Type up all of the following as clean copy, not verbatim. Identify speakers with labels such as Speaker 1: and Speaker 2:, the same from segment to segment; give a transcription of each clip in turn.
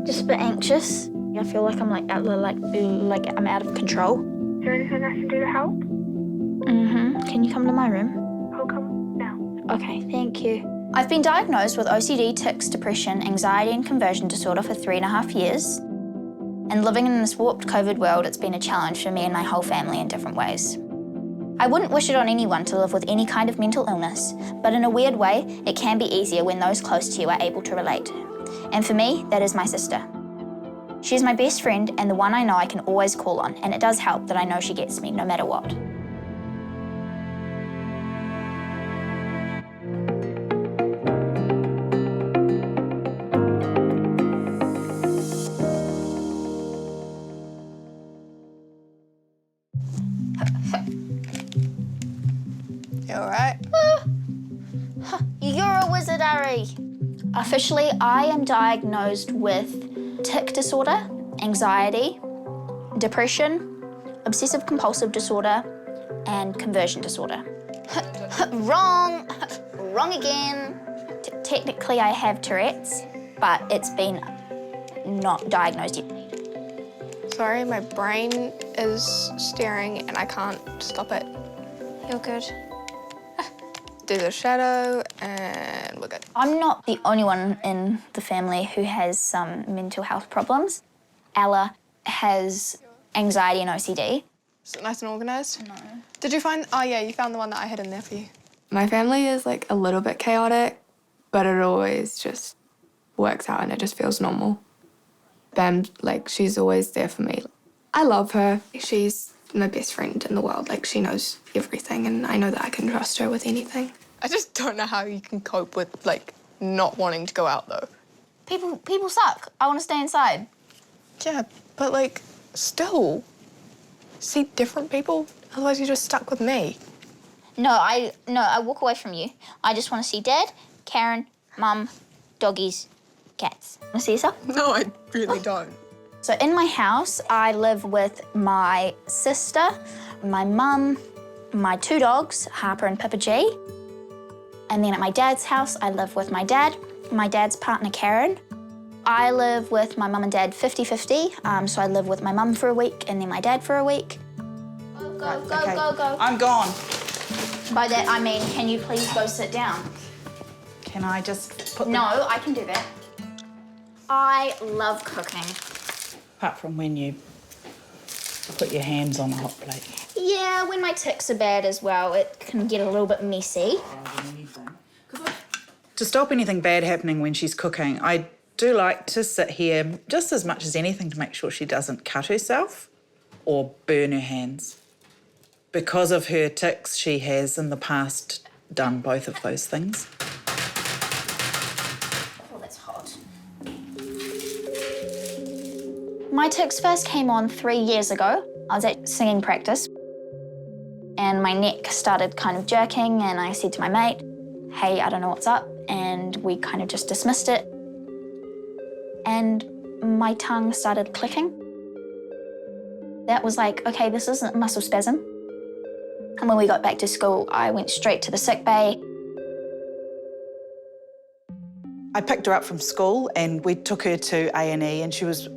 Speaker 1: Just a bit anxious. I feel like I'm like I'm out of control.
Speaker 2: Is there anything I can do to help?
Speaker 1: Can you come to my room?
Speaker 2: I'll come now.
Speaker 1: Okay, thank you. I've been diagnosed with OCD, tics, depression, anxiety and conversion disorder for 3.5 years. And living in this warped COVID world, it's been a challenge for me and my whole family in different ways. I wouldn't wish it on anyone to live with any kind of mental illness, but in a weird way, it can be easier when those close to you are able to relate. And for me, that is my sister. She's my best friend and the one I know I can always call on, and it does help that I know she gets me no matter what.
Speaker 3: You all right?
Speaker 1: You're a wizard, Ari. Officially, I am diagnosed with tic disorder, anxiety, depression, obsessive-compulsive disorder, and conversion disorder. Wrong! Wrong again. Technically, I have Tourette's, but it's been not diagnosed yet.
Speaker 3: Sorry, my brain is staring and I can't stop it.
Speaker 1: You're good.
Speaker 3: Do the shadow and we're good.
Speaker 1: I'm not the only one in the family who has some mental health problems. Ella has anxiety and OCD.
Speaker 3: Is it nice and organised?
Speaker 1: No.
Speaker 3: Did you find... Oh, yeah, you found the one that I had in there for you. My family is, like, a little bit chaotic, but it always just works out and it just feels normal. Bam, like, she's always there for me. I love her. She's my best friend in the world. Like, she knows everything and I know that I can trust her with anything. I just don't know how you can cope with, like, not wanting to go out, though.
Speaker 1: People suck. I want to stay inside.
Speaker 3: Yeah, but, like, still, see different people. Otherwise, you're just stuck with me.
Speaker 1: No, I walk away from you. I just want to see Dad, Karen, Mum, doggies, cats. Want to see yourself?
Speaker 3: No, I really don't.
Speaker 1: So in my house, I live with my sister, my mum, my 2 dogs, Harper and Pippa G. And then at my dad's house, I live with my dad's partner, Karen. I live with my mum and dad 50-50, so I live with my mum for a week and then my dad for a week. Go.
Speaker 4: I'm gone.
Speaker 1: By that, I mean, can you please go sit down?
Speaker 4: Can I just put
Speaker 1: No, I can do that. I love cooking.
Speaker 4: Apart from when you put your hands on a hot plate.
Speaker 1: Yeah, when my tics are bad as well, it can get a little bit messy.
Speaker 4: To stop anything bad happening when she's cooking, I do like to sit here just as much as anything to make sure she doesn't cut herself or burn her hands. Because of her tics, she has in the past done both of those things.
Speaker 1: Oh, that's hot. My tics first came on 3 years ago. I was at singing practice and my neck started kind of jerking and I said to my mate, hey, I don't know what's up, and we kind of just dismissed it. And my tongue started clicking. That was like, okay, this isn't muscle spasm. And when we got back to school, I went straight to the sick bay.
Speaker 4: I picked her up from school and we took her to A&E and she was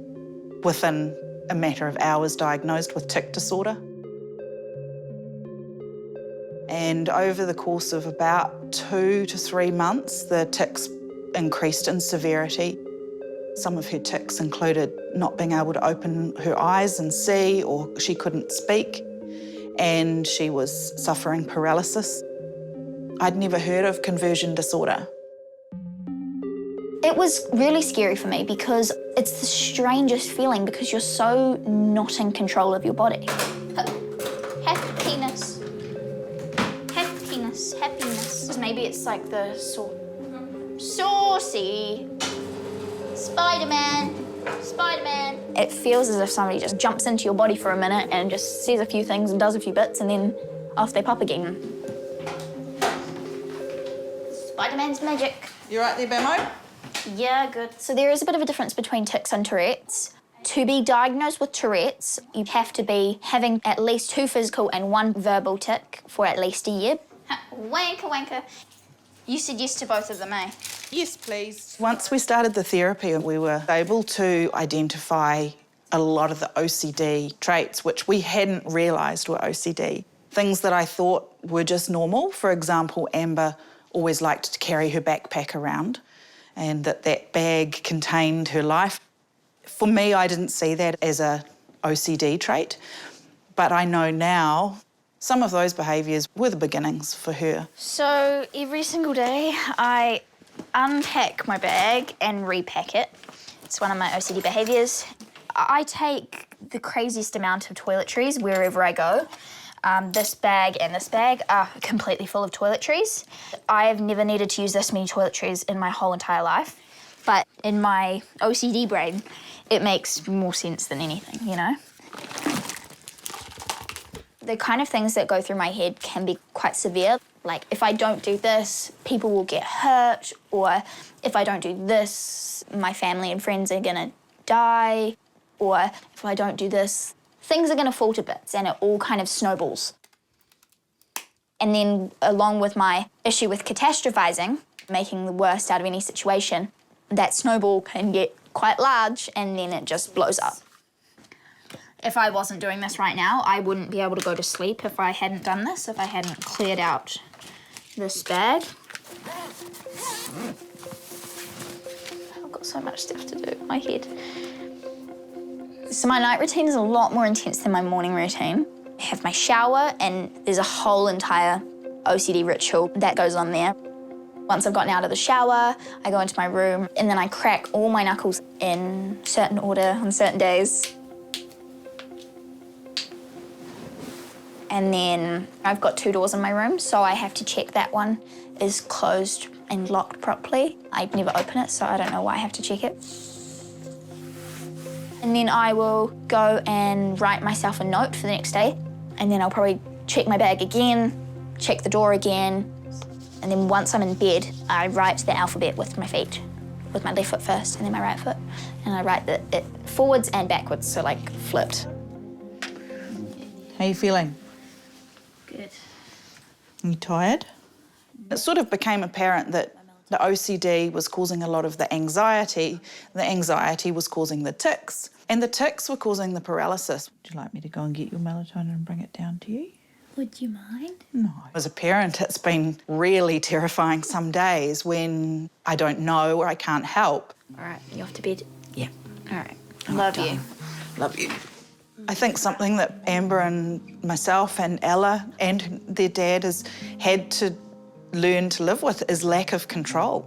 Speaker 4: within a matter of hours diagnosed with tic disorder. And over the course of about 2 to 3 months, the tics increased in severity. Some of her tics included not being able to open her eyes and see, or she couldn't speak, and she was suffering paralysis. I'd never heard of conversion disorder.
Speaker 1: It was really scary for me because it's the strangest feeling because you're so not in control of your body. Happiness. Happiness. Happiness. Maybe it's like the saucy Spider-Man. It feels as if somebody just jumps into your body for a minute and just says a few things and does a few bits and then off they pop again. Spider-Man's magic.
Speaker 4: You right there, Bamo?
Speaker 1: Yeah, good. So there is a bit of a difference between tics and Tourette's. To be diagnosed with Tourette's, you have to be having at least 2 physical and 1 verbal tic for at least a year. Wanker. You said yes to both of them, eh?
Speaker 4: Yes, please. Once we started the therapy, we were able to identify a lot of the OCD traits, which we hadn't realised were OCD. Things that I thought were just normal. For example, Amber always liked to carry her backpack around and that bag contained her life. For me, I didn't see that as a OCD trait, but I know now some of those behaviours were the beginnings for her.
Speaker 1: So every single day I unpack my bag and repack it. It's one of my OCD behaviours. I take the craziest amount of toiletries wherever I go. This bag and this bag are completely full of toiletries. I've never needed to use this many toiletries in my whole entire life, but in my OCD brain, it makes more sense than anything, you know? The kind of things that go through my head can be quite severe. Like, if I don't do this, people will get hurt, or if I don't do this, my family and friends are gonna die, or if I don't do this, things are gonna fall to bits, and it all kind of snowballs. And then, along with my issue with catastrophizing, making the worst out of any situation, that snowball can get quite large, and then it just blows up. If I wasn't doing this right now, I wouldn't be able to go to sleep if I hadn't done this, if I hadn't cleared out this bag. I've got so much stuff to do in my head. So my night routine is a lot more intense than my morning routine. I have my shower, and there's a whole entire OCD ritual that goes on there. Once I've gotten out of the shower, I go into my room, and then I crack all my knuckles in certain order on certain days. And then I've got 2 doors in my room, so I have to check that one is closed and locked properly. I never open it, so I don't know why I have to check it. And then I will go and write myself a note for the next day, and then I'll probably check my bag again, check the door again, and then once I'm in bed, I write the alphabet with my feet, with my left foot first and then my right foot, and I write it forwards and backwards, so like flipped.
Speaker 4: How are you feeling?
Speaker 1: Good.
Speaker 4: Are you tired? It sort of became apparent that the OCD was causing a lot of the anxiety was causing the tics, and the tics were causing the paralysis. Would you like me to go and get your melatonin and bring it down to you?
Speaker 1: Would you mind?
Speaker 4: No. As a parent, it's been really terrifying some days when I don't know or I can't help.
Speaker 1: All right, you off to bed?
Speaker 4: Yeah.
Speaker 1: All right. Love you.
Speaker 4: Love you. I think something that Amber and myself and Ella and their dad has had to learn to live with is lack of control.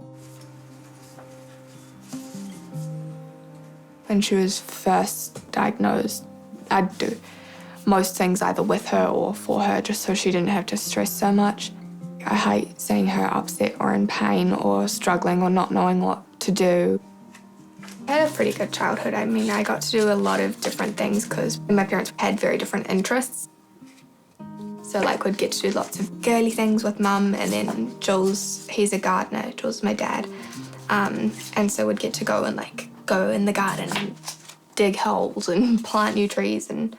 Speaker 3: When she was first diagnosed, I'd do most things either with her or for her, just so she didn't have to stress so much. I hate seeing her upset or in pain or struggling or not knowing what to do. I had a pretty good childhood. I mean, I got to do a lot of different things because my parents had very different interests. So, like, we'd get to do lots of girly things with Mum, and then Jules, he's a gardener, Jules is my dad. And so we'd get to go and, like, go in the garden and dig holes and plant new trees. And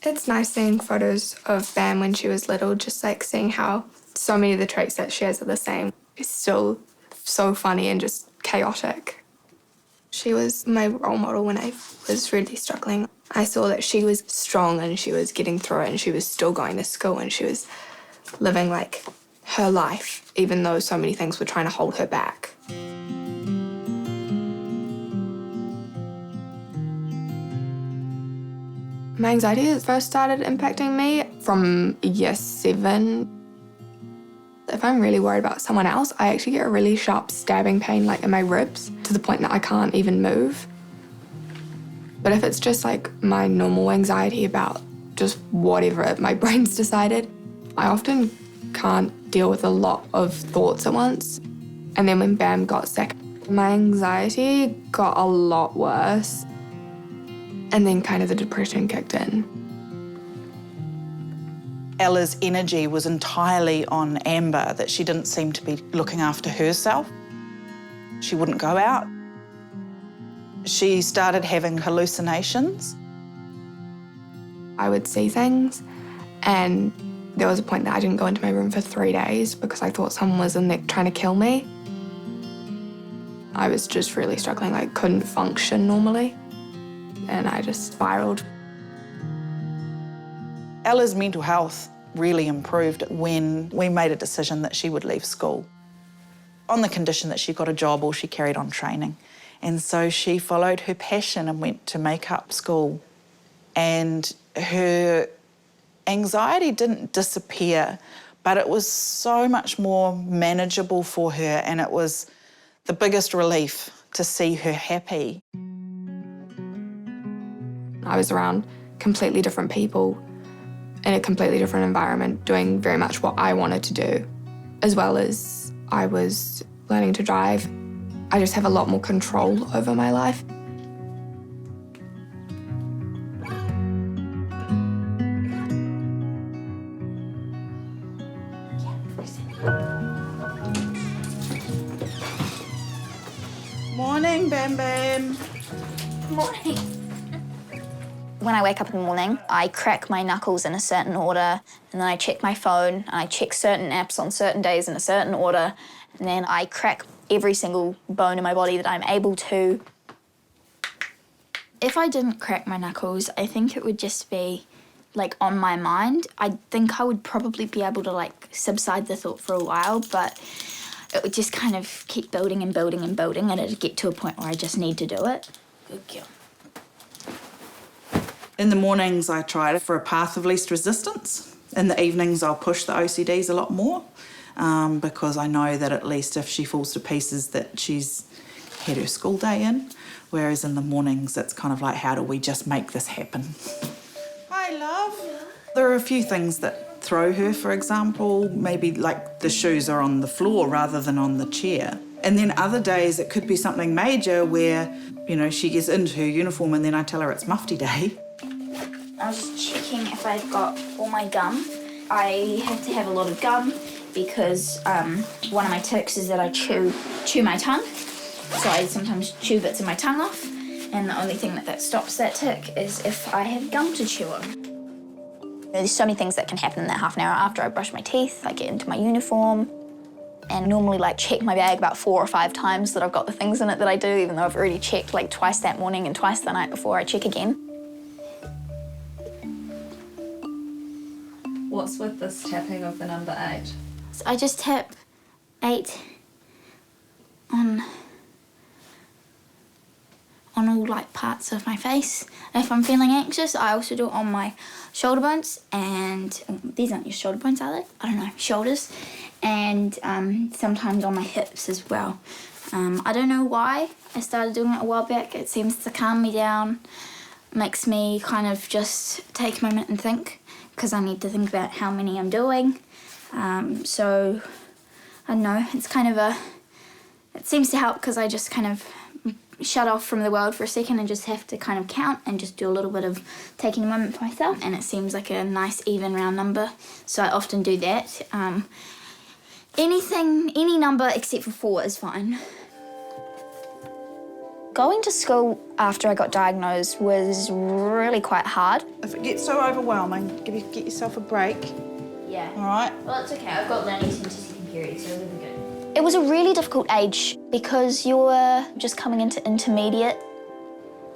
Speaker 3: it's nice seeing photos of Bam when she was little, just, like, seeing how so many of the traits that she has are the same. It's still so funny and just chaotic. She was my role model when I was really struggling. I saw that she was strong and she was getting through it and she was still going to school and she was living, like, her life, even though so many things were trying to hold her back. My anxiety first started impacting me from year 7. If I'm really worried about someone else, I actually get a really sharp stabbing pain, like, in my ribs, to the point that I can't even move. But if it's just, like, my normal anxiety about just whatever my brain's decided, I often can't deal with a lot of thoughts at once. And then when Bam got sick, my anxiety got a lot worse. And then kind of the depression kicked in.
Speaker 4: Ella's energy was entirely on Amber, that she didn't seem to be looking after herself. She wouldn't go out. She started having hallucinations.
Speaker 3: I would see things, and there was a point that I didn't go into my room for 3 days because I thought someone was in there trying to kill me. I was just really struggling, I couldn't function normally, and I just spiraled.
Speaker 4: Ella's mental health really improved when we made a decision that she would leave school, on the condition that she got a job or she carried on training. And so she followed her passion and went to makeup school. And her anxiety didn't disappear, but it was so much more manageable for her, and it was the biggest relief to see her happy.
Speaker 3: I was around completely different people in a completely different environment, doing very much what I wanted to do, as well as I was learning to drive. I just have a lot more control over my life.
Speaker 4: Morning, Bam Bam.
Speaker 1: Morning. When I wake up in the morning, I crack my knuckles in a certain order, and then I check my phone, and I check certain apps on certain days in a certain order, and then I crack every single bone in my body that I'm able to. If I didn't crack my knuckles, I think it would just be, like, on my mind. I think I would probably be able to, like, subside the thought for a while, but it would just kind of keep building and building and building, and it'd get to a point where I just need to do it. Good girl.
Speaker 4: In the mornings, I try for a path of least resistance. In the evenings, I'll push the OCDs a lot more because I know that at least if she falls to pieces that she's had her school day in. Whereas in the mornings, it's kind of like, how do we just make this happen? Hi, love. There are a few things that throw her, for example. Maybe like the shoes are on the floor rather than on the chair. And then other days, it could be something major where, you know, she gets into her uniform and then I tell her it's mufti day.
Speaker 1: I was just checking if I've got all my gum. I have to have a lot of gum because one of my tics is that I chew my tongue. So I sometimes chew bits of my tongue off, and the only thing that stops that tic is if I have gum to chew on. There's so many things that can happen in that half an hour after I brush my teeth. I get into my uniform and normally like check my bag about 4 or 5 times that I've got the things in it that I do, even though I've already checked like twice that morning and twice the night before I check again.
Speaker 5: What's with this tapping of the number 8?
Speaker 1: So I just tap 8 on all like parts of my face. If I'm feeling anxious, I also do it on my shoulder bones, and these aren't your shoulder bones, are they? I don't know, shoulders, and sometimes on my hips as well. I don't know why I started doing it a while back. It seems to calm me down, makes me kind of just take a moment and think, because I need to think about how many I'm doing. So I don't know, it's kind of it seems to help because I just kind of shut off from the world for a second and just have to kind of count and just do a little bit of taking a moment for myself, and it seems like a nice even round number, so I often do that. Any number except for 4 is fine. Going to school after I got diagnosed was really quite hard.
Speaker 4: If it gets so overwhelming, get yourself a break,
Speaker 1: Yeah.
Speaker 4: all right?
Speaker 1: Well, it's okay. I've got learning centre second period, so we'll be good. It was a really difficult age because you're just coming into intermediate,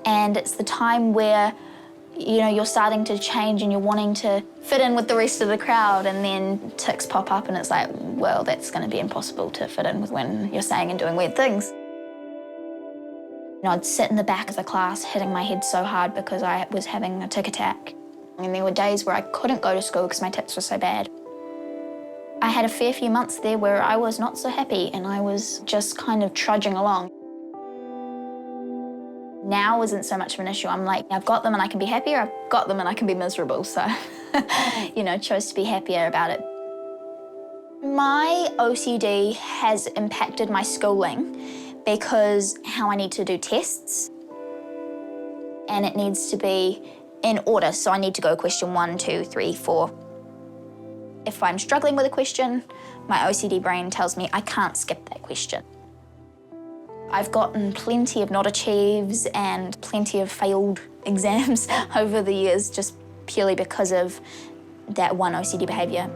Speaker 1: and it's the time where, you know, you're starting to change and you're wanting to fit in with the rest of the crowd, and then tics pop up and it's like, well, that's going to be impossible to fit in with when you're saying and doing weird things. You know, I'd sit in the back of the class hitting my head so hard because I was having a tic attack. And there were days where I couldn't go to school because my tics were so bad. I had a fair few months there where I was not so happy and I was just kind of trudging along. Now isn't so much of an issue. I'm like, I've got them and I can be happier, I've got them and I can be miserable, so, you know, chose to be happier about it. My OCD has impacted my schooling because how I need to do tests, and it needs to be in order, so I need to go question 1, 2, 3, 4. If I'm struggling with a question, my OCD brain tells me I can't skip that question. I've gotten plenty of not achieves and plenty of failed exams over the years just purely because of that one OCD behaviour.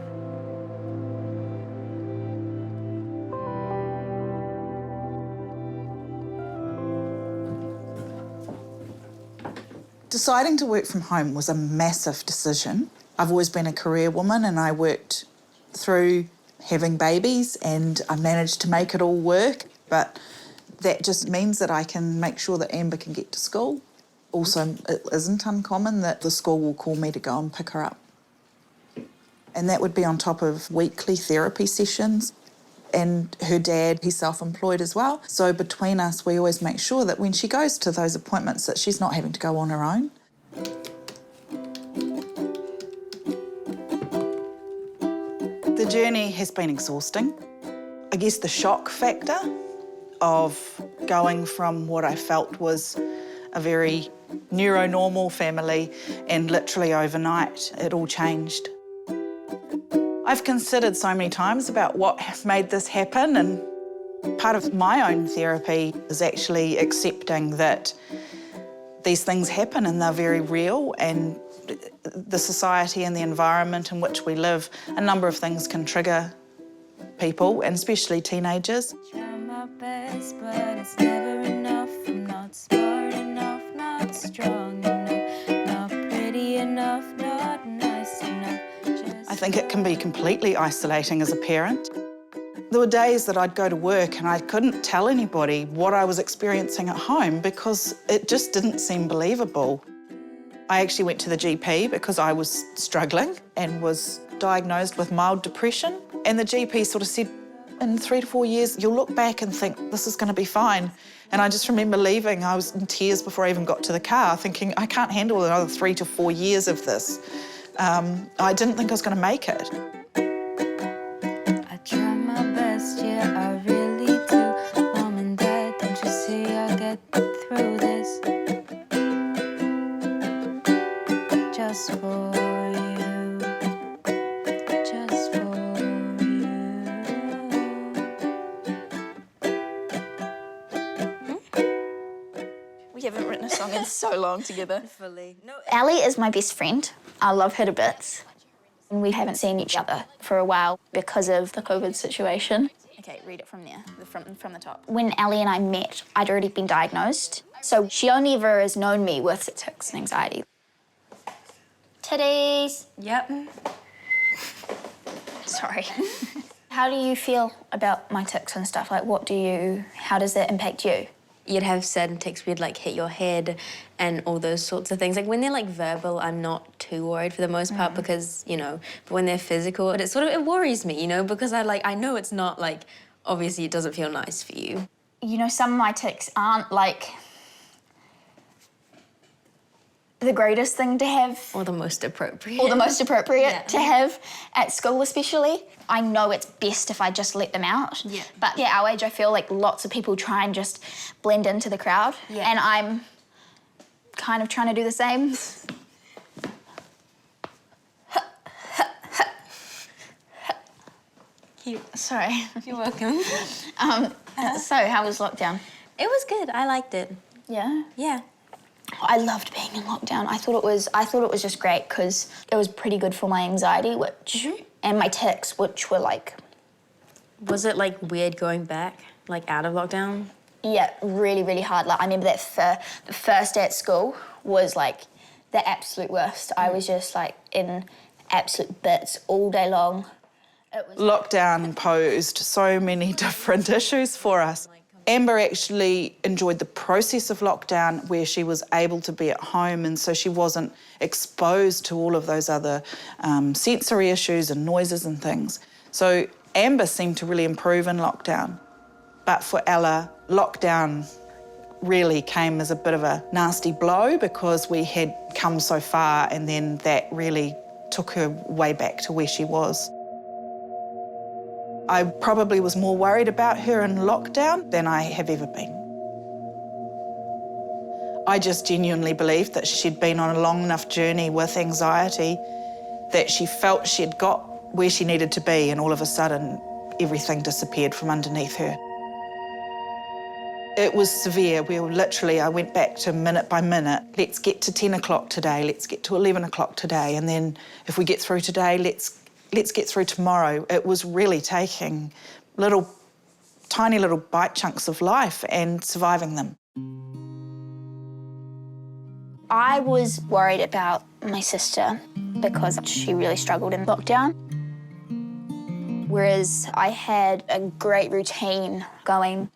Speaker 4: Deciding to work from home was a massive decision. I've always been a career woman and I worked through having babies and I managed to make it all work, but that just means that I can make sure that Amber can get to school. Also, it isn't uncommon that the school will call me to go and pick her up. And that would be on top of weekly therapy sessions. And her dad, he's self-employed as well. So between us, we always make sure that when she goes to those appointments that she's not having to go on her own. The journey has been exhausting. I guess the shock factor of going from what I felt was a very neuronormal family and literally overnight it all changed. I've considered so many times about what made this happen, and part of my own therapy is actually accepting that these things happen and they're very real, and the society and the environment in which we live, a number of things can trigger people, and especially teenagers.
Speaker 6: Try my best, but it's never enough. I'm not smart enough, not strong enough, not pretty enough, not nice enough.
Speaker 4: I think it can be completely isolating as a parent. There were days that I'd go to work and I couldn't tell anybody what I was experiencing at home because it just didn't seem believable. I actually went to the GP because I was struggling and was diagnosed with mild depression. And the GP sort of said, in 3 to 4 years, you'll look back and think, this is going to be fine. And I just remember leaving. I was in tears before I even got to the car, thinking, I can't handle another 3 to 4 years of this. I didn't think I was going to make it.
Speaker 6: I try my best, yeah, I really do. Mom and Dad, don't you see I'll get through this? Just for you, just for you.
Speaker 1: We haven't written a song in so long together.
Speaker 5: Fully. No.
Speaker 1: Ali is my best friend. I love her to bits. And we haven't seen each other for a while because of the COVID situation. Okay, read it from there, from the top. When Ali and I met, I'd already been diagnosed. So she only ever has known me with tics and anxiety. Titties.
Speaker 5: Yep.
Speaker 1: Sorry. How do you feel about my tics and stuff? Like, how does that impact you?
Speaker 7: You'd have certain tics where you'd like hit your head and all those sorts of things. Like when they're like verbal, I'm not too worried for the most part because, you know, but when they're physical, it worries me, you know, because I know it's not like, obviously it doesn't feel nice for you.
Speaker 1: You know, some of my tics aren't like the greatest thing to have.
Speaker 7: Or the most appropriate.
Speaker 1: Or the most appropriate
Speaker 7: Yeah.
Speaker 1: to have at school especially. I know it's best if I just let them out.
Speaker 7: Yeah.
Speaker 1: But yeah, our age, I feel like lots of people try and just blend into the crowd.
Speaker 7: Yeah.
Speaker 1: And I'm kind of trying to do the same. Sorry.
Speaker 7: You're welcome.
Speaker 1: So how was lockdown?
Speaker 7: It was good. I liked it.
Speaker 1: Yeah?
Speaker 7: Yeah.
Speaker 1: I loved being in lockdown. I thought it was just great because it was pretty good for my anxiety, and my tics, which were like...
Speaker 7: Was it like weird going back, like out of lockdown?
Speaker 1: Yeah, really, really hard. Like I remember that the first day at school was like the absolute worst. I was just like in absolute bits all day long.
Speaker 4: Lockdown posed so many different issues for us. Amber actually enjoyed the process of lockdown where she was able to be at home and so she wasn't exposed to all of those other sensory issues and noises and things. So Amber seemed to really improve in lockdown. But for Ella, lockdown really came as a bit of a nasty blow because we had come so far and then that really took her way back to where she was. I probably was more worried about her in lockdown than I have ever been. I just genuinely believed that she'd been on a long enough journey with anxiety that she felt she'd got where she needed to be and all of a sudden everything disappeared from underneath her. It was severe. I went back to minute by minute. Let's get to 10 o'clock today, let's get to 11 o'clock today, and then if we get through today, let's get through tomorrow. It was really taking tiny little bite chunks of life and surviving them.
Speaker 1: I was worried about my sister because she really struggled in lockdown. Whereas I had a great routine going.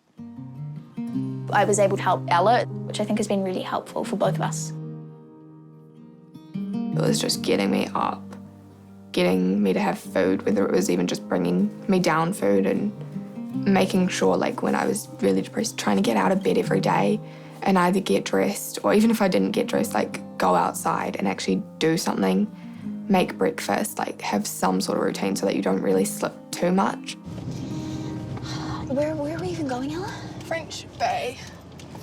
Speaker 1: I was able to help Ella, which I think has been really helpful for both of us.
Speaker 3: It was just getting me up, getting me to have food, whether it was even just bringing me down food and making sure, like, when I was really depressed, trying to get out of bed every day and either get dressed or even if I didn't get dressed, like, go outside and actually do something, make breakfast, like, have some sort of routine so that you don't really slip too much.
Speaker 1: Where are we even going, Ella?
Speaker 3: French Bay.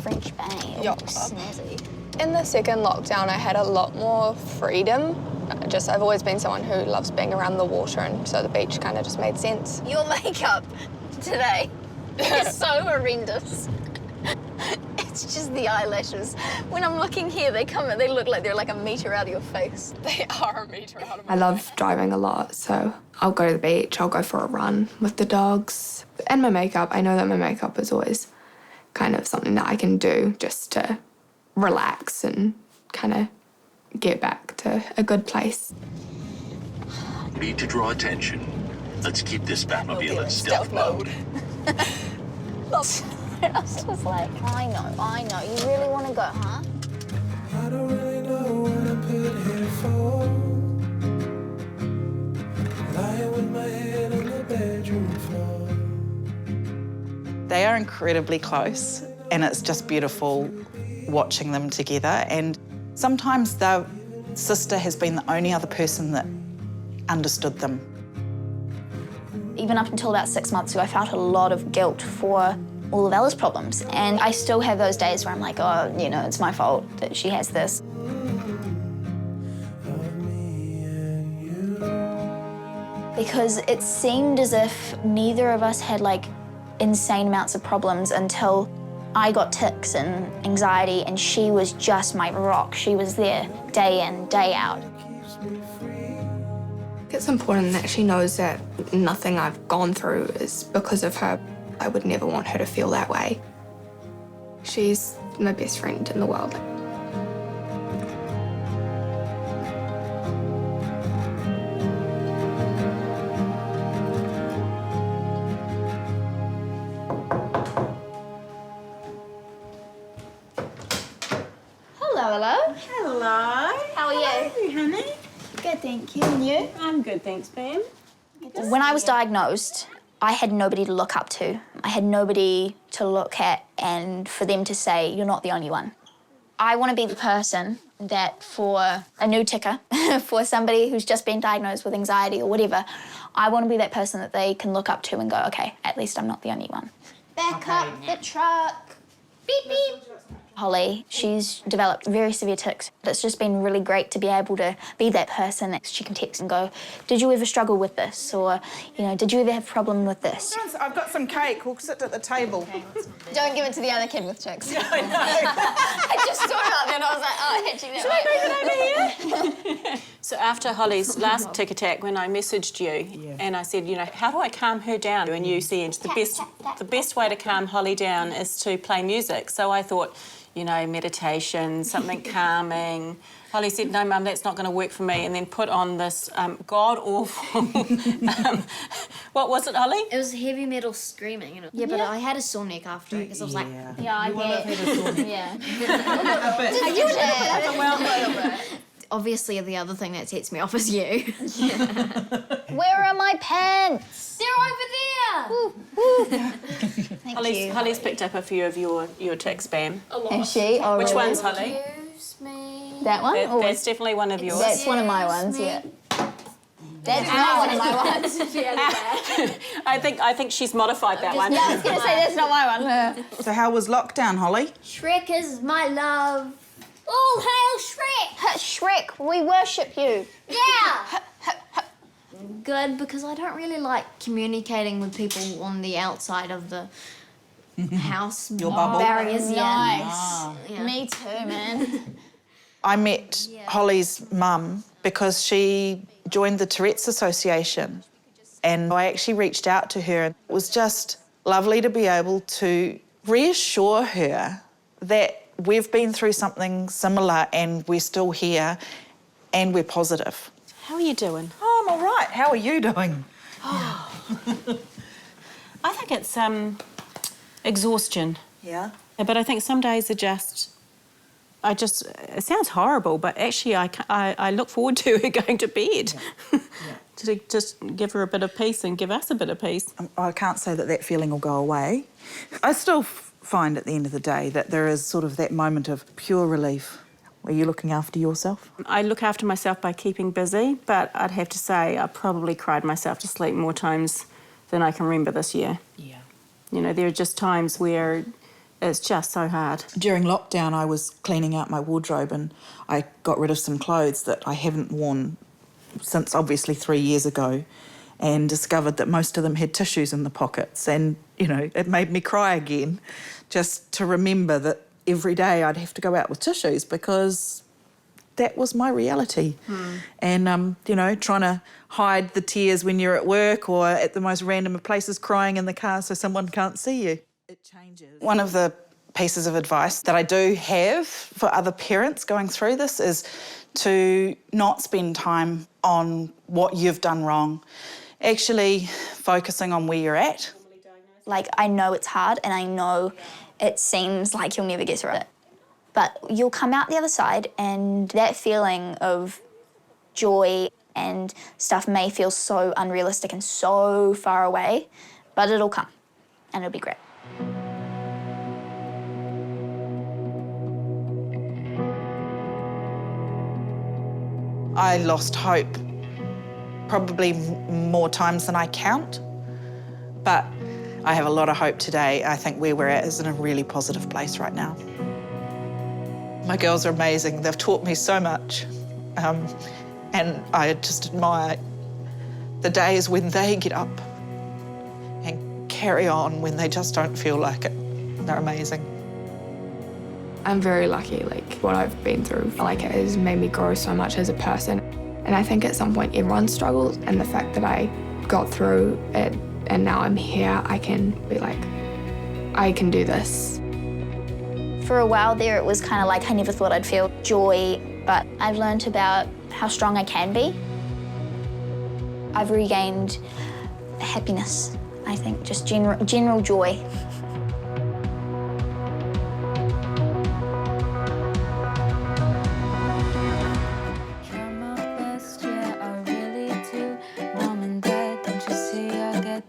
Speaker 1: French Bay. Oh,
Speaker 3: Yup.
Speaker 1: snazzy.
Speaker 3: In the second lockdown, I had a lot more freedom. I've always been someone who loves being around the water, and so the beach kind of just made sense.
Speaker 1: Your makeup today is so horrendous. It's just the eyelashes. When I'm looking here, they look like they're like a metre out of your face.
Speaker 3: They are a metre out of my face. I love driving a lot, so I'll go to the beach, I'll go for a run with the dogs. And my makeup, I know that my makeup is always kind of something that I can do just to relax and kind of get back to a good place.
Speaker 8: Need to draw attention. Let's keep this Batmobile in stealth mode.
Speaker 1: I was just like, I know. You really want to go, huh?
Speaker 9: I don't really know what I'm put here for. Lying with my head on the bedroom floor.
Speaker 4: They are incredibly close, and it's just beautiful watching them together. And sometimes their sister has been the only other person that understood them.
Speaker 1: Even up until about 6 months ago, I felt a lot of guilt for all of Ella's problems. And I still have those days where I'm like, oh, you know, it's my fault that she has this. Because it seemed as if neither of us had, like, insane amounts of problems until I got tics and anxiety, and she was just my rock. She was there day in, day out.
Speaker 3: It's important that she knows that nothing I've gone through is because of her. I would never want her to feel that way. She's my best friend in the world.
Speaker 1: Hello, Ella.
Speaker 10: Hello.
Speaker 1: How are you?
Speaker 10: Hey, honey.
Speaker 1: Good, thank you. And you?
Speaker 10: I'm good, thanks, Pam.
Speaker 1: When I was diagnosed, I had nobody to look up to. I had nobody to look at and for them to say, you're not the only one. I want to be the person that for a new ticker, for somebody who's just been diagnosed with anxiety or whatever, I want to be that person that they can look up to and go, okay, at least I'm not the only one. Back up the truck. Beep, beep. Holly, she's developed very severe tics. It's just been really great to be able to be that person that she can text and go, did you ever struggle with this? Or, you know, did you ever have a problem with this?
Speaker 10: I've got some cake. We'll sit at the table. Okay.
Speaker 1: Don't give it to the other kid with tics.
Speaker 10: I know.
Speaker 1: I just thought about that and I was like, oh, actually,
Speaker 10: Should I move it over here? So after Holly's last tic attack, when I messaged you and I said, you know, how do I calm her down? And you said the best way to calm Holly down is to play music. So I thought, you know, meditation, something calming. Holly said, no, Mum, that's not going to work for me, and then put on this god-awful... what was it, Holly?
Speaker 11: It was heavy metal screaming. You know? Yeah, but I had a sore neck after it because I was like...
Speaker 1: Yeah, I get
Speaker 10: had a sore neck.
Speaker 11: Yeah.
Speaker 1: You did.
Speaker 11: Obviously, the other thing that sets me off is you.
Speaker 1: Where are my pants?
Speaker 11: They're over there!
Speaker 1: Woo, woo. Thank you.
Speaker 10: Holly's picked up a few of your tics, Bam.
Speaker 1: Has she? Oh,
Speaker 10: Which
Speaker 1: really?
Speaker 10: one's Holly?
Speaker 11: Excuse me.
Speaker 1: That one? Or
Speaker 10: That's definitely one of yours.
Speaker 1: that's one of my ones, yeah. That's not one of my ones.
Speaker 10: I think she's modified that one.
Speaker 1: Yeah, I was going to say that's not my one.
Speaker 4: So how was lockdown, Holly?
Speaker 11: Shrek is my love. All hail Shrek!
Speaker 1: Shrek, we worship you.
Speaker 11: Yeah! Good, because I don't really like communicating with people on the outside of the house.
Speaker 4: Your bubble?
Speaker 11: Barriers, yeah.
Speaker 1: Nice.
Speaker 11: Yeah.
Speaker 1: Me too, man.
Speaker 4: I met Holly's mum because she joined the Tourette's Association, and I actually reached out to her. It was just lovely to be able to reassure her that we've been through something similar and we're still here and we're positive.
Speaker 10: How are you doing?
Speaker 4: Oh, I'm all right. How are you doing?
Speaker 10: I think it's exhaustion.
Speaker 4: Yeah?
Speaker 10: But I think some days are just... it sounds horrible, but actually I look forward to her going to bed. Yeah. To just give her a bit of peace and give us a bit of peace.
Speaker 4: I can't say that feeling will go away. I still find at the end of the day that there is sort of that moment of pure relief. Are you looking after yourself?
Speaker 10: I look after myself by keeping busy, but I'd have to say I probably cried myself to sleep more times than I can remember this year.
Speaker 4: Yeah.
Speaker 10: You know, there are just times where it's just so hard.
Speaker 4: During lockdown, I was cleaning out my wardrobe and I got rid of some clothes that I haven't worn since obviously 3 years ago, and discovered that most of them had tissues in the pockets, and, you know, it made me cry again just to remember that every day I'd have to go out with tissues because that was my reality. And, you know, trying to hide the tears when you're at work or at the most random of places, crying in the car so someone can't see you. It changes. One of the pieces of advice that I do have for other parents going through this is to not spend time on what you've done wrong, actually focusing on where you're at.
Speaker 1: Like, I know it's hard and I know it seems like you'll never get through it, but you'll come out the other side, and that feeling of joy and stuff may feel so unrealistic and so far away, but it'll come and it'll be great.
Speaker 4: I lost hope probably more times than I count, but I have a lot of hope today. I think where we're at is in a really positive place right now. My girls are amazing. They've taught me so much, and I just admire the days when they get up and carry on when they just don't feel like it. They're amazing.
Speaker 3: I'm very lucky, like, what I've been through. Like, it has made me grow so much as a person. And I think at some point everyone struggles, and the fact that I got through it and now I'm here, I can be like, I can do this.
Speaker 1: For a while there, it was kind of like I never thought I'd feel joy, but I've learned about how strong I can be. I've regained happiness, I think, just general joy.
Speaker 6: Try my best, yeah, I really do. Mom and Dad, don't you see I get